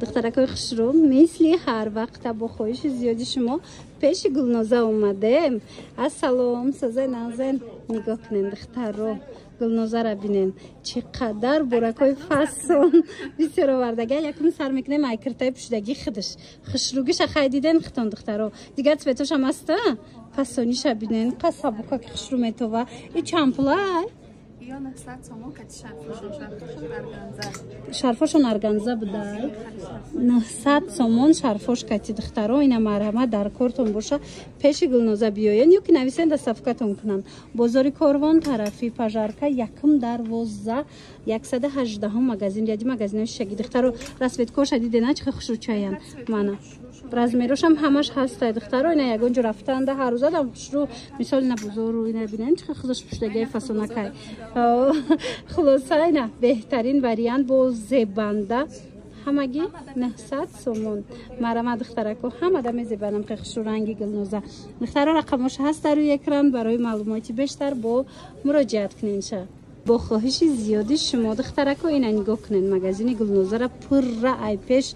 دخترکای خسرو مثل هر وقت با خواهش زیادی شما پیش گلنازه اومدم. السلام سازای نازن نگاه کنین دخترو گلنازه را بینین چقدر برکای فسون بسیار آوردگه. یکم سر میکنه مایکرتای پشتگی خودش خسروگیش خیلی دیدن ختان دخترو دیگه سویتوش هم هسته فسونیش بینین قصابوکا که خسرو میتوه ای چمپلای یا 900 تومان کتی شرفاشون ارگانزا بوده 900 تومان شرفاش کتی دخترو اینا مرحمت در کارتون باشه پیش گلنازه بیاین یا که نویسین در صفقتون کنن. بازار کاروان طرفی پژارکا یکم در 118 مگازین یادی مگازین شگی دخترو رسویت کوش دیده نه چه خوشو چاین منه رزمیروش هم همش هست دخترو اینا یگونجا رفتن ده هر روز دم خوشو مثال نه بزرگ اینا ببینن چه خودش پشتگی فسونکای خلاصه اینا بهترین وریانت با زبنده همگی 900 تومان مرام دخترکو هم آدم زبانم که خوش رنگی گلنازه دخترا رقمش هست در روی اکران برای معلوماتی بیشتر با مراجعت کنین شه. با خواهش زیادی شما دخترکو اینا نگاه کنین مگزین گلنازه را پر رای پیش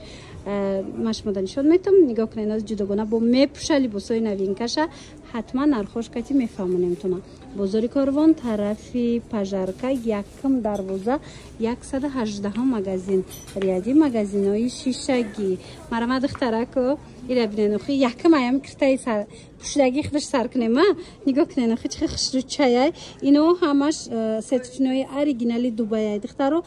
مشموله نشون میتونم نگاه کنین از جداگانه با میپوشه لباسای نوین کشه حتما نرخوش کتی میفهمونیم تونم. بازار کاروان طرفی پژارکا یکم دروازه 118 مگازین ریادی مگازین های شیشگی مرام دخترکو اینا ببینن اخی یکم ایم کرتای سر پوشیدگی خودش سر کنه ما نگاه کنین اخی چه خوشو چای اینو همش ستچنوی اوریجینالی دوبای دخترو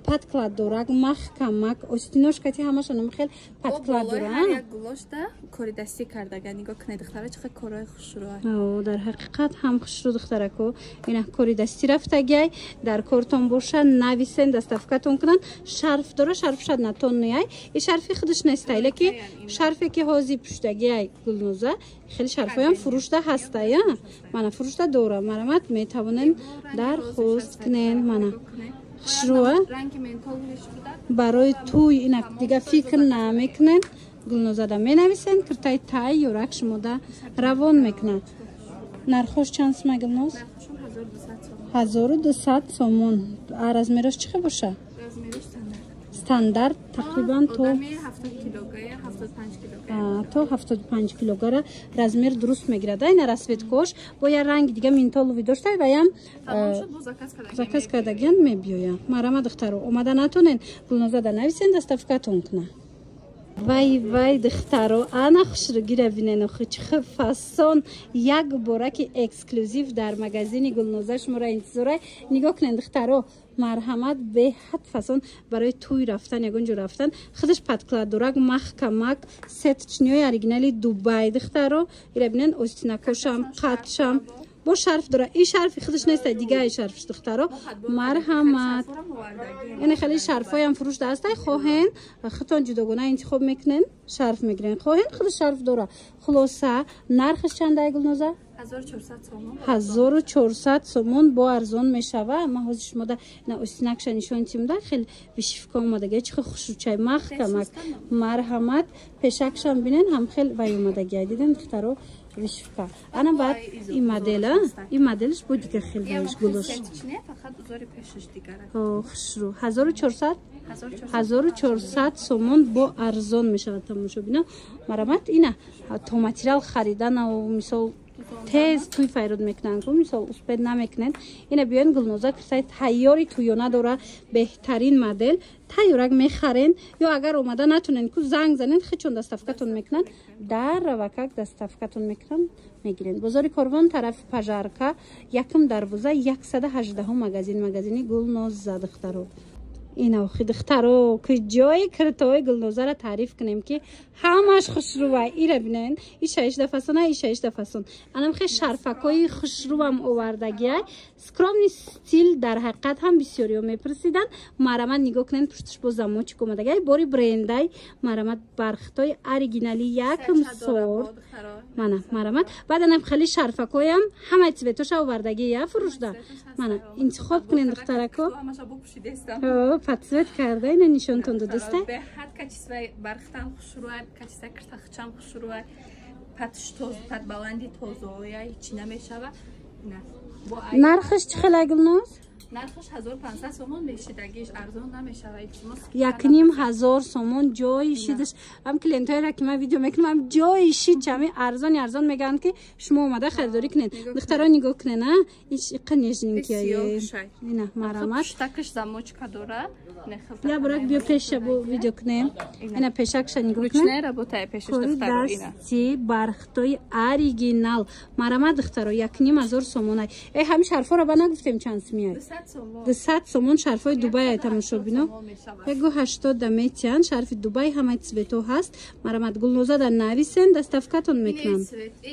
پاتکلاد دورگ محکمک استینوش کتی همش اونم خیلی پاتکلاد دورگ یک گلوش ده کاری دستی کرده نگاه کنید دخترا چقدر کارای خوش رو در حقیقت هم خوش رو دخترکو اینا کاری دستی رفته گی در کارتون باشه نویسن دستافکتون کنن شرف داره شرف شد نتون نیای این شرفی خودش نیسته که شرفی که هازی پشتگی گلنازه خیلی شرفای هم فروشته هسته یا من فروشته دورم مرامت میتوانن در خوست کنین من خشروه برای توی اینا دیگه فکر نمیکنن گلنازه دا می نویسن کرتای تای یورک شما دا روان میکنن. نرخوش چند سمه گلناز؟ 1200 تومان. رزمیرش چقدر باشه؟ استاندارد تقریبا تو 75 کیلوگرم رزمیر درست میگیره. این رسویت کوش با یه رنگ دیگه مینتالوی داشته و هم زکاس کردگین میبیویه. مرام دخترو اومده نتونین گلنازه دا نویسین دستافکتون کنه. وای دخترو انا خوش رو گیره بینن خو چه فسون یک بارک اکسکلوزیو در مگزین گلنازه شما را انتظاره نگاه کنین دخترو مرحمت به حد فسون برای توی رفتن یگونجا رفتن خودش پاتکلاد دورگ محکمک ست چنیای اوریجینالی دوبای دخترو اینا بینن استیناکوشم قطشم با شرف داره این شرفی خودش نیست دیگه ای شرفش دخترو مرحمت این خیلی شرفای هم فروش دسته خواهن خودتون جداگانه انتخاب میکنین شرف میگیرین خواهن خود شرف داره. خلاصه نرخش چنده گلنازه 1400 تومان با ارزان میشوه. ما حاضر شما ده نه استینکش نشون تیم ده خیلی بشفکا اومدگی چه خوشوچای محکمک مرحمت پیشکش هم بینین هم خیلی وای اومدگی دیدن دخترو وشفکا انا بعد این مدلش بود دیگه خیلی وایش گلوش فقط بزاری پیشش دیگره خوش رو 1400 تومان با ارزان میشود تماشا بینم مرامت اینه تو ماتریال خریدن و مثال تیز توی فایرود میکنن که مثال اسپید نمیکنن اینه بیان گلنازه که تیاری تویونه داره بهترین مدل تیارک میخرین یا اگر اومده نتونن که زنگ زنین خیچون دستافکتون میکنن در روکک دستافکتون میکنن میگیرین. بازار کاروان طرف پژارکا یکم دروازه 118 مگزینی گلنازه دخترو اینا و خود دخترو که جای کرتای گلنازه را تعریف کنیم که همش خوشروه ایره بینین این 6 دفعه این 6 دفعه انم خیلی شرفکای خوشرو هم آوردگی سکرامنی استیل در حقیقت هم بسیاری میپرسیدن مرامت نگاه کنین پشتش با زموچی کمدگی باری برندای مرامت برختای اوریجینالی یکم سورد مرامت بعد انم خیلی شرفکای هم همه چیزش آوردگی یا فروشده من انتخاب کنین دخترکو پاتسوت کرده این نشون تون دسته به حد کچیسوی برختم خوشروه کچیسوی کرتاخچم خوشروه پاتش توز پات بالندی توزو یا هیچی نمیشوه نه نرخش چه خیلی گلناز нархш 1500 сомон мешидагиш арзон намешава илтимос 1500 сомон ҷои шидаш ҳам клиентҳоеро ки ман видео мекунам ҳам ҷои шид ҷами арзон мегӯянд ки шумо омада харидорӣ кунед духтаро нигоҳ кунед а ика нежненькие ина марамат пуштакаш замочка дора я бурак биё пеша бо видео кунем ина пешакша нигоҳ кунед ручная работа пешаш духтаро ина дасти бархтои оригинал марамат духтаро 1500 сомон ай ҳамин шарфоро ба нагуфтем чанд сумияй 200 сомон шарфои дубай ай тамошобино ягу 80 даметян шарфи дубай ҳамаи цвето ҳаст марамат гулноза дар нависен дастафкатон мекунам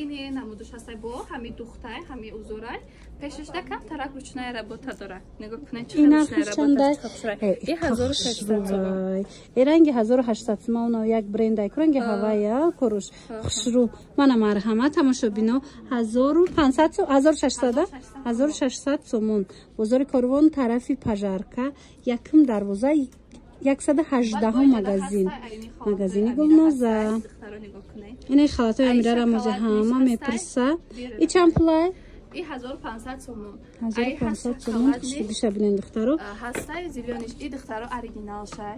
ини намудуш ҳастай бо ҳами духтай ҳами узурай пешашда кам тарак ручная работа дора нигоҳ кунед чӣ ручная работа 1600 ранги 1800 сомон як бренд ай ранги ҳавая коруш хушру мана марҳамат тамошобино 1600 сомон бозори Корвон тарафи пажарка якм дарвоза 118 магазини гулноза ина халатои амира рамози ҳама мепурса и чанд пулай и 1500 сомон 1500 сомон биша бинен духтаро ҳастай зелениш и духтаро оригинал шай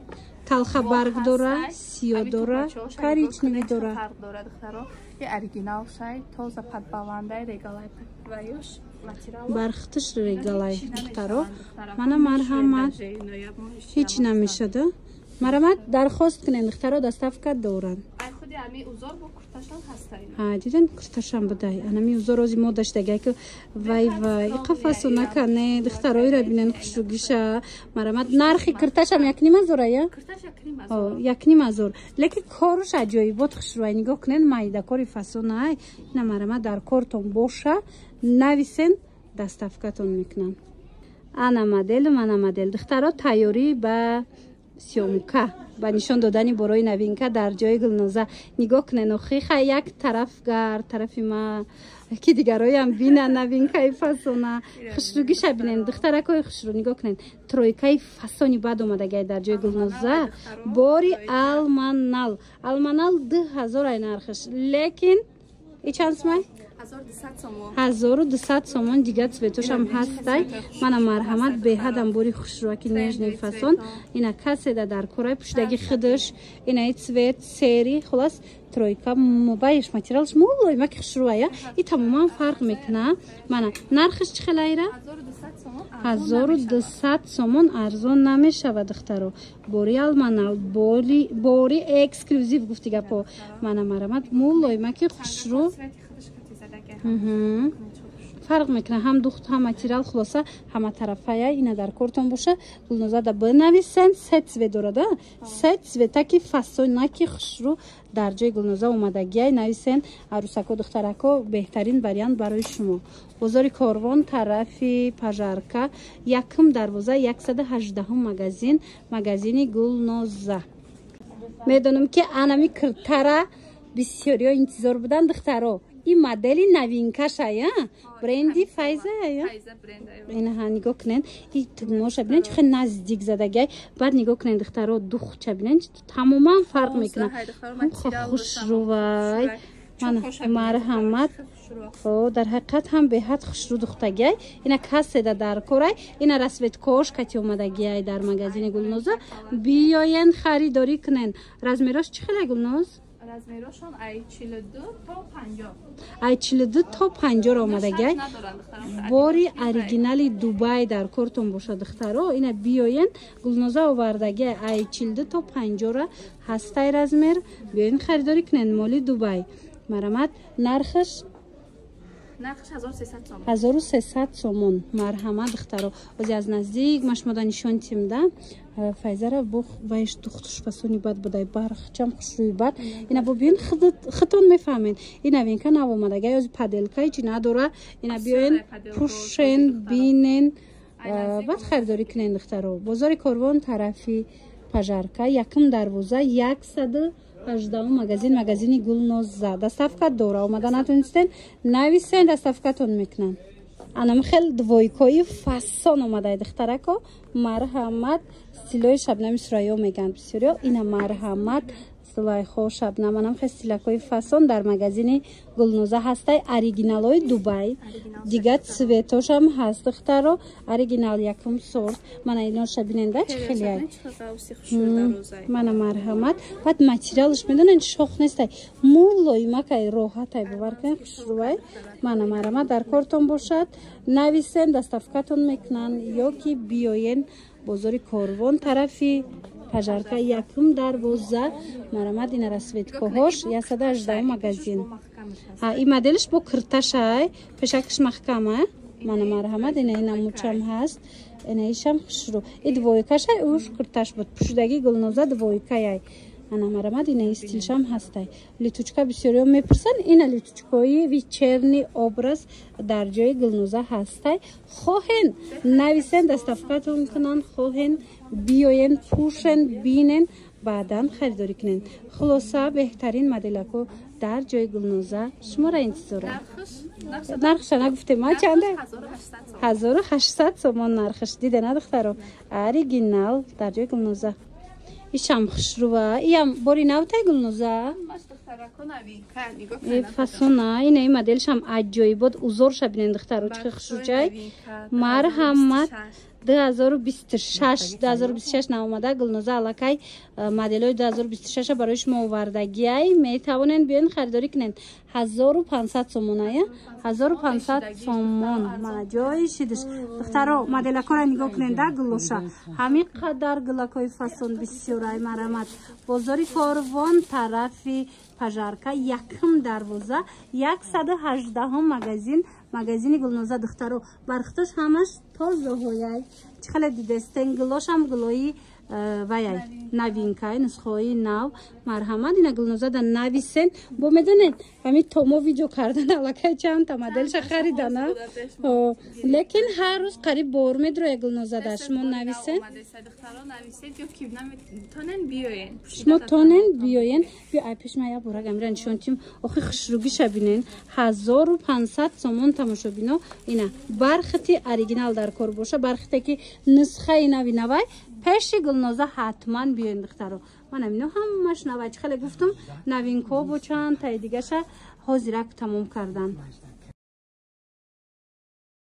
талха барг дора сиё дора коричневый дора духтаро и оригинал шай тоза подбаландай регалай ваюш бархтиш регалай духтаро мана марҳамат ҳеҷ намешада марамат дархост кунен духтаро доставка доранд диден курташам будай анами узор рози мо даштагай ки вай иқа фасонакане духтароира бинен хушругиша марамат нархи курташам 1500 1500 лекин коруш аҷоибот хушруай нигоҳ кунен майдакори фасонай ина марамат дар кортон боша нависен доставкатон мекунам ана модел духтаро тайёрӣ ба сёмка ба нишон додани борои новинка дар ҷои гулноза нигоҳ кунен охиха як тараф гар тарафи ма ки дигароям бина новинкаи фасона хушругиша бинен духтаракои хушру нигоҳ кунен тройкаи фасони бад омадагай дар ҷои гулноза бори алманал 2000 ай нархаш лекин и чанд сумай 1200 сомон дигар цветошам ҳастай мана марҳамат беҳадам бори хушрӯаки нежнеи фасон ина каседа дар кораи пушдаги хидаш инаи цвет сери хулас тройка мобаиш материалш молоимаки хушрӯая и тамоман фарқ мекуна мана нархиш чӣ хелайра 1200 сомон арзон намешавад духтаро бори алманал бори эксклюзив гуфти гапо мана марҳамат молоимаки хушрӯ фарқ мекуна ҳам духт ҳам материал хулоса ҳама тарафая ина дар кортон боша гулнозада бинависен се цвет дорада се цветаки фасонаки хушрӯ дар ҷои гулноза омадагиай нависен арӯсако духтарако беҳтарин вариант барои шумо бозори Корвон тарафи пажарка якм дарвоза 118 магазини гулноза медонам ки анами киртара бисёриҳо интизор буданд духтаро این مدلی نوینکش aya برندی فایزه aya این ها نگاه کنن این تگماش ببینن چه نزدیک زدگی بعد نگاه کنن دخترها دختر ببینن تماما فرق میکنه خوش روی من مرحمت او در حقیقت هم به حد خوش رو دختگی اینا کسی در کارای اینا رسوت کوش کتی اومدگی در مغازین گلنوزه بیاین خریداری کنن رزمیراش چه خیلی گلنوز размерашон ай 42 то 50 ай 42 то 50 омадагай бори оригинали дубай дар кортон боша духтаро ина биёен гулноза овардагай ай 42 то 50 ра ҳастай размер биёен харидорӣ кунен моли дубай марамат нархаш 1300 сомон марҳамат духтаро ози аз наздик машмода нишон тимда файзара бо вайш духтуш фасони бад будай бархчам хушрӯи бад ина бо биён хитон мефаҳмен ина винка навомадагай ози паделкаи чи надора ина биёен пушен бинен бад харидорӣ кунен духтаро бозори Корвон тарафи пажарка якм дарвоза 118 магазини гулноза доставка дора омада натонистен нависен доставкатон мекунан анам хел двойкои фасон омадай духтарако марҳамат стилои шабнами сурайё меган бисёриё ина марҳамат зулайхо шабнаманам хестилакои фасон дар магазини Гулноза ҳастай оригиналои Дубай дига цветошам ҳаст духтаро оригинал якум сорт мана иноша биненда чӣ хеле мана марҳамат баъд материалш медонен шох нестай мулоимакай роҳатай бовар кунед хушрӯвай мана марҳамат дар кортон бошад нависен доставкатон мекунан ё ки биёен бозори Корвон тарафи пажарка якум дарвоза марҳамат ина расветкоҳош 118 магазин ин моделиш бо кирташай пешакиш маҳкама мана марҳамат ина мучам ҳаст инаишам хушрӯ и двойкашай уш кирташ буд пушудаги Гулноза двойкаяй ана марҳамат ина стилшам ҳастай литучка бисёриё мепурсан ина литучкои вечерний образ дар ҷои Гулноза ҳастай хоҳен нависен доставкатон кунан хоҳен биёен пушен бинен баъдан харидорӣ кунен хулоса беҳтарин моделако дар ҷои Гулноза шуморо интизорам нархша нагуфтема чанда 1800 сомон нархш дидена духтаро оригинал дар ҷои Гулноза ишам хушрӯва иям бори навтай Гулноза фасона ина ин моделшам аҷоибот узорша бинен духтаро чӣ хушрӯҷай марҳамат 2026 наомада Гулноза аллакай моделои 2026 барои шумо овардагиай метавонен биён харидорӣ кунен 1500 сомоная 1500 сомон мана ҷои шидиш духтаро моделакора нигоҳ кунен да гулоша ҳамин қадар гулакои фасон бисёрай марҳамат бозори Корвон тарафи пажарка якум дарвоза 118 магазини Гулноза духтаро бархтош ҳамаш тозаҳояй чӣ хеле дидестен гулошам гулои ваяй новинкай нусхаҳои нав марҳамат ина Гулноза да нависен бо медонен ҳами томо видео кардан аллакай чандта моделша харидана лекин ҳар рӯз қариб бор медроя Гулноза да шумо нависен шумо тонен биёен ай пешмая борагамира нишонтим охи хушрӯгиша бинен 1500 сомон тамошобино ина бархати оригинал дар кор боша бархате ки нусхаи нави навай пеши Гулноза ҳатман биёен духтаро мана мино ҳамаш навай чӣ хеле гуфтум новинко бо чанд таи дигаша ҳозирак тамом кардан